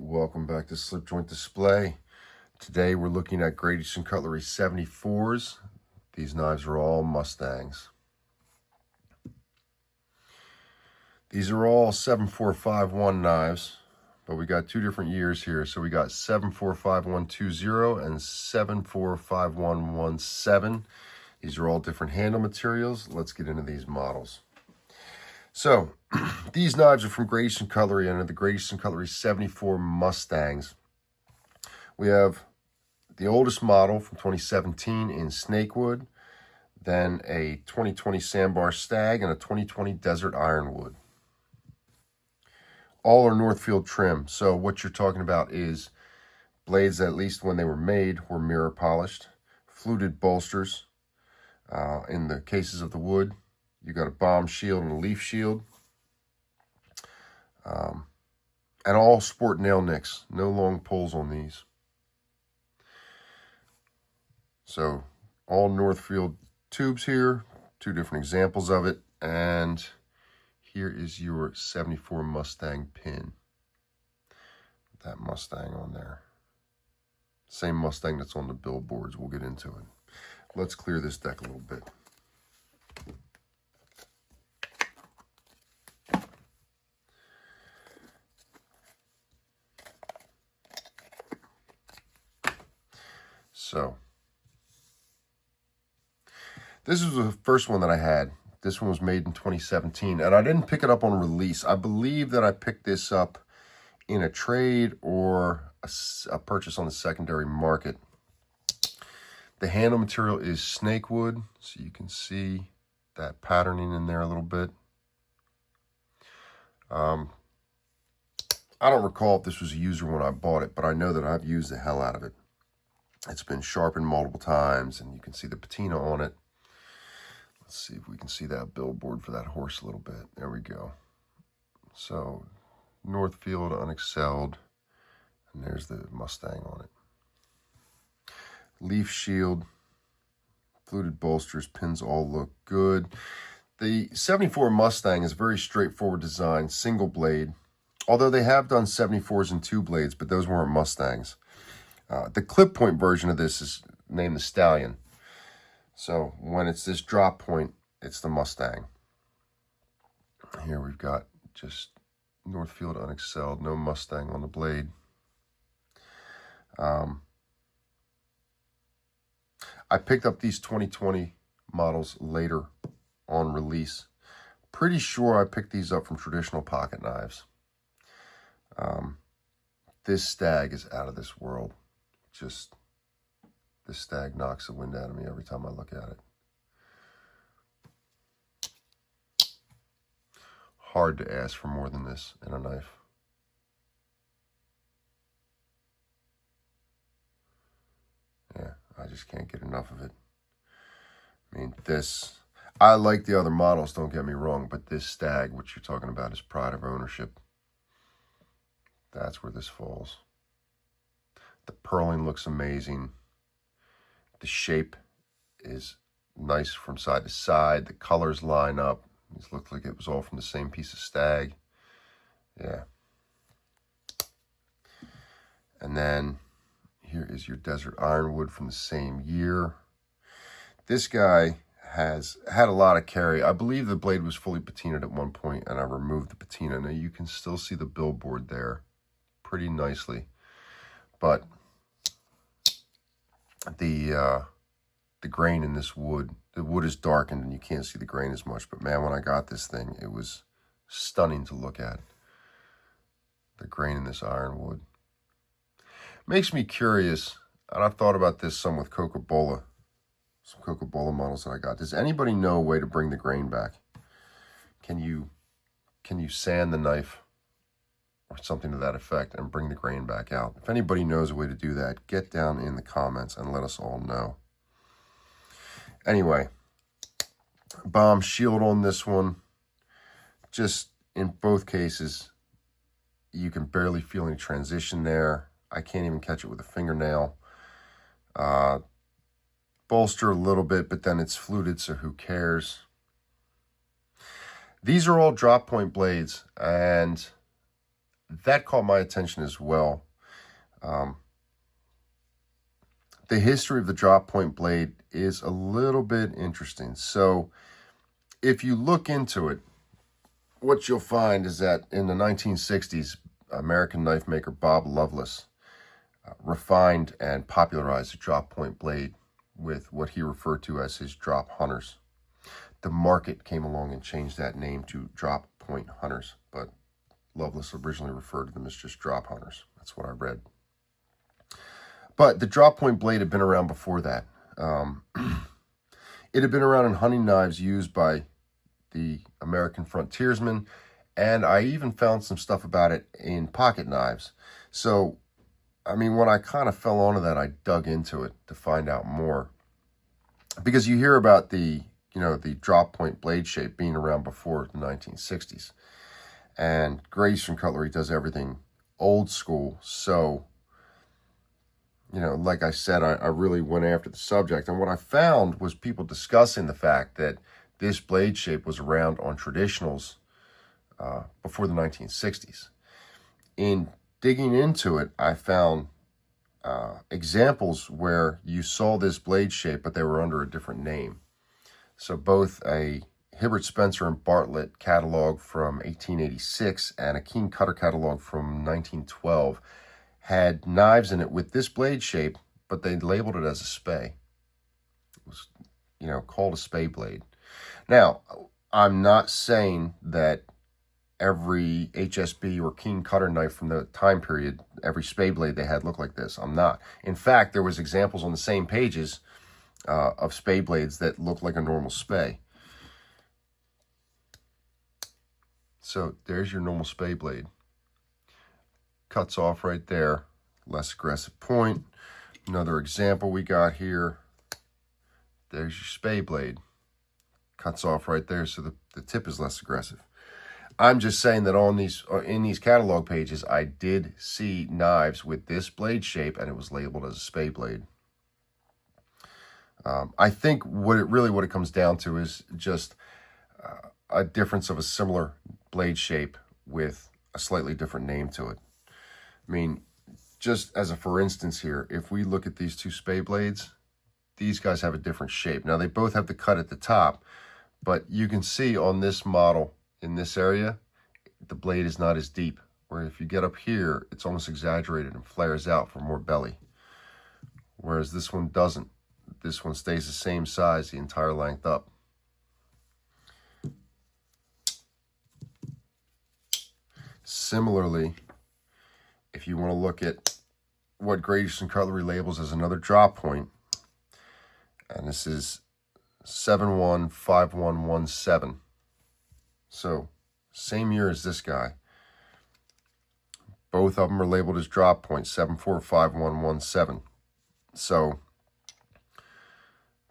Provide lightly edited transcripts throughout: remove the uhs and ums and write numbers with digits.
Welcome back to Slip Joint Display. Today we're looking at Great Eastern Cutlery 74s. These knives are all Mustangs. These are all 7451 knives, but we got two different years here. So we got 745120 and 745117. These are all different handle materials. Let's get into these models. So, these knives are from Great Eastern Cutlery and are the Great Eastern Cutlery 74 Mustangs. We have the oldest model from 2017 in Snakewood, then a 2020 Sandbar Stag, and a 2020 Desert Ironwood. All are Northfield trim, so what you're talking about is blades that, at least when they were made, were mirror polished, fluted bolsters. In the cases of the wood, you got a bomb shield and a leaf shield. And all sport nail nicks. No long pulls on these. So, all Northfield tubes here. Two different examples of it. And here is your 74 Mustang pin. That Mustang on there. Same Mustang that's on the billboards. We'll get into it. Let's clear this deck a little bit. So, this was the first one that I had. This one was made in 2017, and I didn't pick it up on release. I believe that I picked this up in a trade or a purchase on the secondary market. The handle material is snakewood, so you can see that patterning in there a little bit. I don't recall if this was a user when I bought it, but I know that I've used the hell out of it. It's been sharpened multiple times, and you can see the patina on it. Let's see if we can see that billboard for that horse a little bit. There we go. So, Northfield unexcelled, and there's the Mustang on it. Leaf shield, fluted bolsters, pins all look good. The 74 Mustang is a very straightforward design, single blade. Although they have done 74s and two blades, but those weren't Mustangs. The clip point version of this is named the Stallion. So when it's this drop point, it's the Mustang. Here we've got just Northfield unexcelled, no Mustang on the blade. I picked up these 2020 models later on release. Pretty sure I picked these up from traditional pocket knives. This Stag is out of this world. Just, this Stag knocks the wind out of me every time I look at it. Hard to ask for more than this in a knife. Yeah, I just can't get enough of it. I mean, this, I like the other models, don't get me wrong, but this Stag, which you're talking about, is pride of ownership. That's where this falls. The purling looks amazing. The shape is nice from side to side. The colors line up. This looked like it was all from the same piece of Stag. Yeah. And then here is your Desert Ironwood from the same year. This guy has had a lot of carry. I believe the blade was fully patinaed at one point, and I removed the patina. Now you can still see the billboard there pretty nicely. But the grain in this wood, the wood is darkened and you can't see the grain as much. But man, when I got this thing, it was stunning to look at. The grain in this ironwood. Makes me curious, and I've thought about this some with Coca-Cola, some Coca-Cola models that I got. Does anybody know a way to bring the grain back? Can you sand the knife or something to that effect and bring the grain back out? If anybody knows a way to do that, get down in the comments and let us all know. Anyway, bomb shield on this one. Just in both cases, you can barely feel any transition there. I can't even catch it with a fingernail. Bolster a little bit, but then it's fluted, so who cares? These are all drop point blades, and that caught my attention as well. The history of the drop point blade is a little bit interesting. So if you look into it, what you'll find is that in the 1960s, American knife maker Bob Loveless refined and popularized the drop point blade with what he referred to as his drop hunters. The market came along and changed that name to drop point hunters, but Loveless originally referred to them as just drop hunters. That's what I read. But the drop point blade had been around before that. It had been around in hunting knives used by the American frontiersmen, and I even found some stuff about it in pocket knives. So, I mean, when I kind of fell onto that, I dug into it to find out more. Because you hear about the drop point blade shape being around before the 1960s. And Great Eastern Cutlery does everything old school. So, like I said, I really went after the subject. And what I found was people discussing the fact that this blade shape was around on traditionals before the 1960s. In digging into it, I found examples where you saw this blade shape, but they were under a different name. So both a Hibbert, Spencer, and Bartlett catalog from 1886 and a Keen Cutter catalog from 1912 had knives in it with this blade shape, but they labeled it as a spay. It was, called a spay blade. Now, I'm not saying that every HSB or Keen Cutter knife from the time period, every spay blade they had looked like this. I'm not. In fact, there was examples on the same pages of spay blades that looked like a normal spay. So there's your normal spay blade. Cuts off right there. Less aggressive point. Another example we got here. There's your spay blade. Cuts off right there, so the tip is less aggressive. I'm just saying that in these catalog pages, I did see knives with this blade shape, and it was labeled as a spay blade. I think what it comes down to is just a difference of a similar blade shape with a slightly different name to it. I mean, just as a for instance here, if we look at these two spay blades, these guys have a different shape. Now, they both have the cut at the top, but you can see on this model, in this area, the blade is not as deep. Where if you get up here, it's almost exaggerated and flares out for more belly. Whereas this one doesn't. This one stays the same size the entire length up. Similarly, if you want to look at what Great Eastern Cutlery labels as another drop point, and this is 715117. So, same year as this guy. Both of them are labeled as drop point, 745117. So,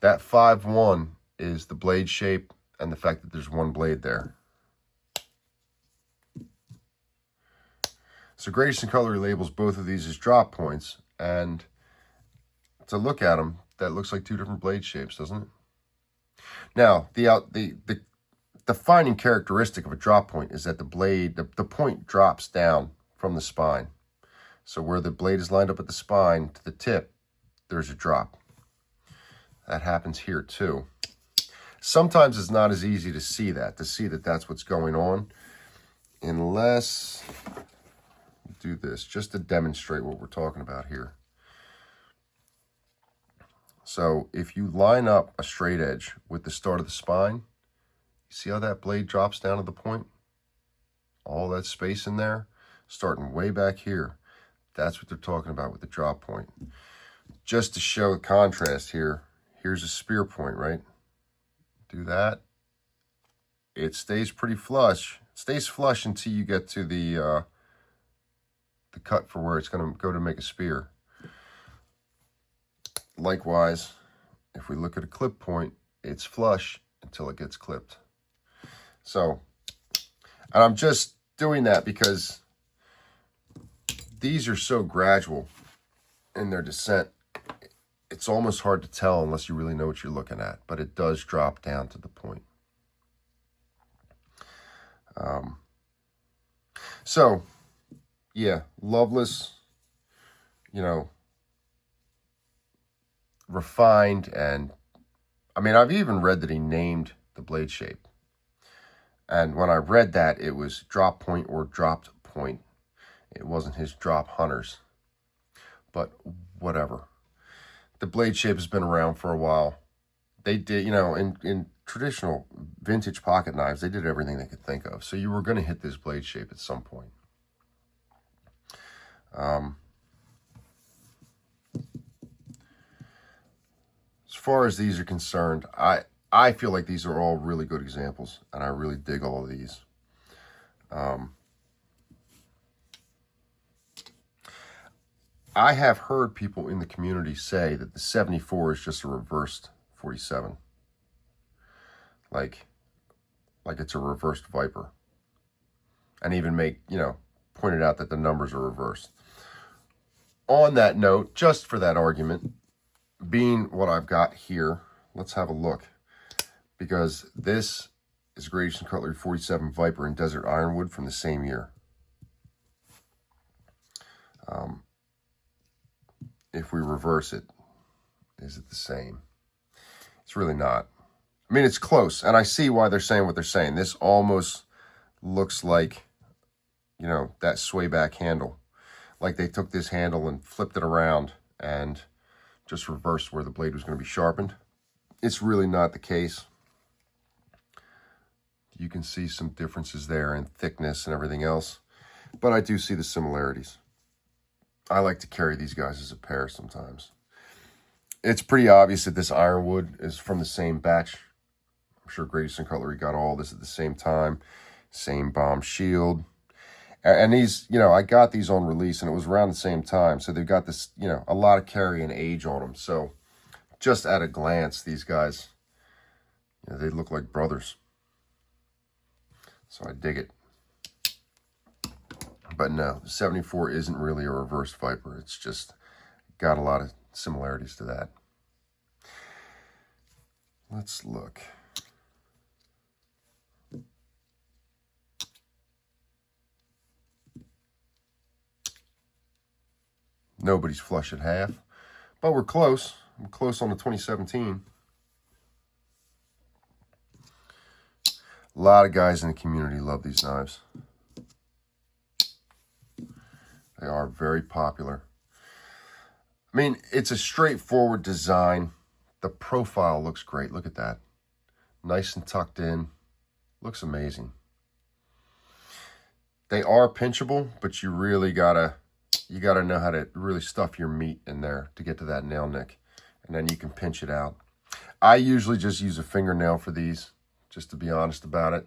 that 5-1 is the blade shape and the fact that there's one blade there. So Great Eastern Cutlery labels both of these as drop points, and to look at them, that looks like two different blade shapes, doesn't it? Now, the defining characteristic of a drop point is that the point drops down from the spine. So where the blade is lined up at the spine to the tip, there's a drop. That happens here too. Sometimes it's not as easy to see that that's what's going on, unless we do this, just to demonstrate what we're talking about here. So if you line up a straight edge with the start of the spine, see how that blade drops down to the point? All that space in there, starting way back here. That's what they're talking about with the drop point. Just to show the contrast here, here's a spear point, right? Do that. It stays pretty flush. It stays flush until you get to the cut for where it's going to go to make a spear. Likewise, if we look at a clip point, it's flush until it gets clipped. So, and I'm just doing that because these are so gradual in their descent. It's almost hard to tell unless you really know what you're looking at, but it does drop down to the point. So, yeah, loveless, you know, refined. And I mean, I've even read that he named the blade shape. And when I read that, it was drop point or dropped point. It wasn't his drop hunters. But whatever. The blade shape has been around for a while. They did, in traditional vintage pocket knives, they did everything they could think of. So you were going to hit this blade shape at some point. As far as these are concerned, I feel like these are all really good examples, and I really dig all of these. I have heard people in the community say that the 74 is just a reversed 47. Like it's a reversed Viper. And even pointed out that the numbers are reversed. On that note, just for that argument, being what I've got here, let's have a look. Because this is Great Eastern Cutlery 47 Viper in Desert Ironwood from the same year. If we reverse it, is it the same? It's really not. I mean, it's close, and I see why they're saying what they're saying. This almost looks like, that sway back handle. Like they took this handle and flipped it around and just reversed where the blade was going to be sharpened. It's really not the case. You can see some differences there in thickness and everything else, but I do see the similarities. I like to carry these guys as a pair sometimes. It's pretty obvious that this ironwood is from the same batch. I'm sure Great Eastern Cutlery got all this at the same time. Same bomb shield. And these, I got these on release and it was around the same time. So they've got this, a lot of carry and age on them. So just at a glance, these guys, they look like brothers. So I dig it. But no, the 74 isn't really a reversed Viper. It's just got a lot of similarities to that. Let's look. Nobody's flush at half, but we're close. I'm close on the 2017. A lot of guys in the community love these knives. They are very popular. I mean, it's a straightforward design. The profile looks great. Look at that. Nice and tucked in. Looks amazing. They are pinchable, but you really gotta know how to really stuff your meat in there to get to that nail nick. And then you can pinch it out. I usually just use a fingernail for these, just to be honest about it.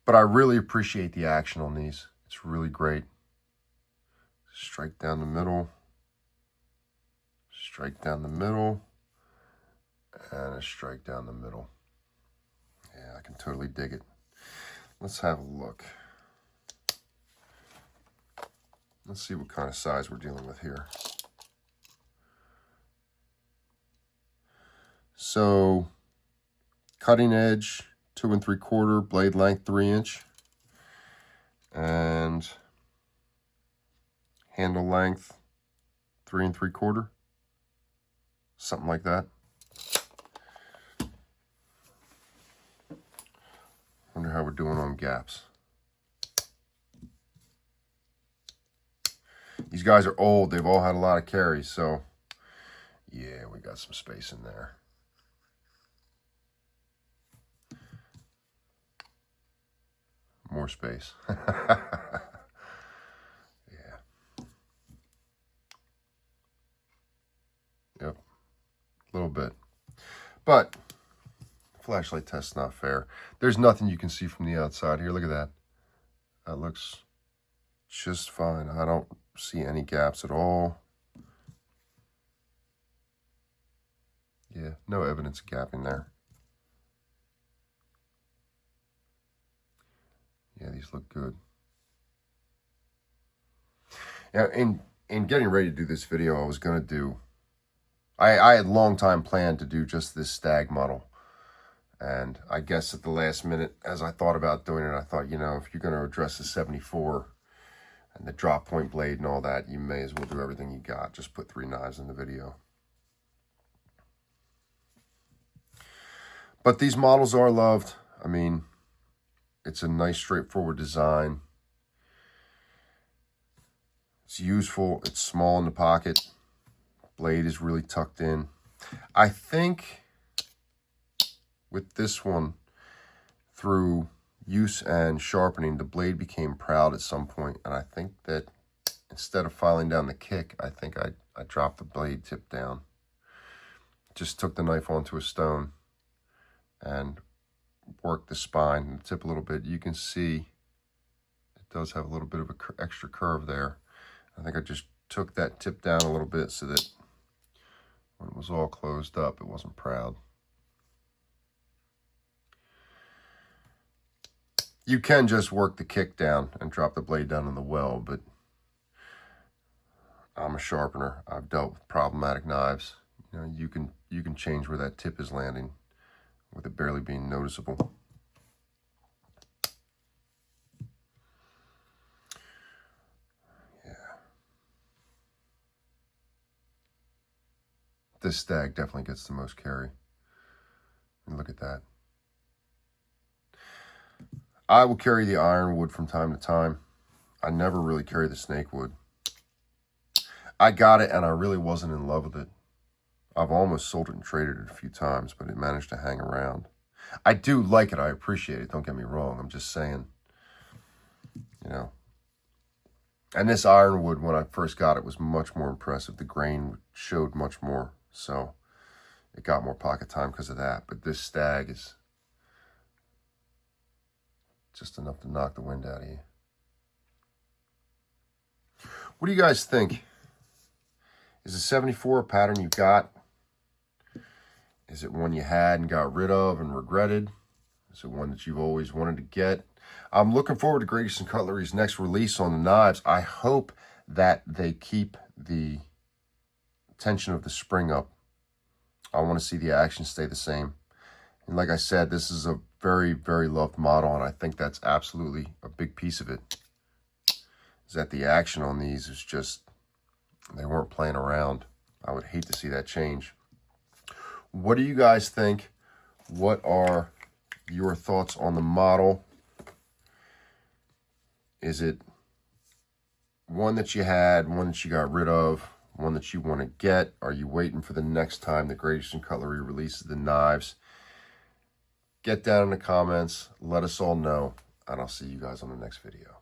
But I really appreciate the action on these. It's really great. Strike down the middle. Strike down the middle. And a strike down the middle. Yeah, I can totally dig it. Let's have a look. Let's see what kind of size we're dealing with here. So, cutting edge, 2 3/4, blade length 3 inch, and handle length 3 3/4, something like that. Wonder how we're doing on gaps. These guys are old. They've all had a lot of carries, so yeah, we got some space in there. More space. Yeah. Yep. A little bit. But flashlight test's not fair. There's nothing you can see from the outside here. Look at that. That looks just fine. I don't see any gaps at all. Yeah, no evidence of gapping there. Yeah, these look good. Now, in getting ready to do this video, I was going to do... I had long time planned to do just this stag model. And I guess at the last minute, as I thought about doing it, I thought, you know, if you're going to address the 74 and the drop point blade and all that, you may as well do everything you got. Just put 3 knives in the video. But these models are loved. I mean, it's a nice, straightforward design. It's useful. It's small in the pocket. Blade is really tucked in. I think with this one, through use and sharpening, the blade became proud at some point, and I think that instead of filing down the kick, I think I dropped the blade tip down. Just took the knife onto a stone and worked the spine and the tip a little bit. You can see it does have a little bit of an extra curve there. I think I just took that tip down a little bit so that when it was all closed up, it wasn't proud. You can just work the kick down and drop the blade down in the well, but I'm a sharpener. I've dealt with problematic knives. You know, you can change where that tip is landing with it barely being noticeable. Yeah. This stag definitely gets the most carry. And look at that. I will carry the ironwood from time to time. I never really carry the snakewood. I got it and I really wasn't in love with it. I've almost sold it and traded it a few times, but it managed to hang around. I do like it. I appreciate it. Don't get me wrong. I'm just saying, you know. And this ironwood, when I first got it, was much more impressive. The grain showed much more, so it got more pocket time because of that. But this stag is just enough to knock the wind out of you. What do you guys think? Is the 74 a pattern you got? Is it one you had and got rid of and regretted? Is it one that you've always wanted to get? I'm looking forward to Great Eastern Cutlery's next release on the knives. I hope that they keep the tension of the spring up. I want to see the action stay the same. And like I said, this is a very, very loved model, and I think that's absolutely a big piece of it. Is that the action on these is just, they weren't playing around. I would hate to see that change. What do you guys think? What are your thoughts on the model? Is it one that you had, one that you got rid of, one that you want to get? Are you waiting for the next time the Great Eastern Cutlery releases the knives? Get down in the comments. Let us all know, and I'll see you guys on the next video.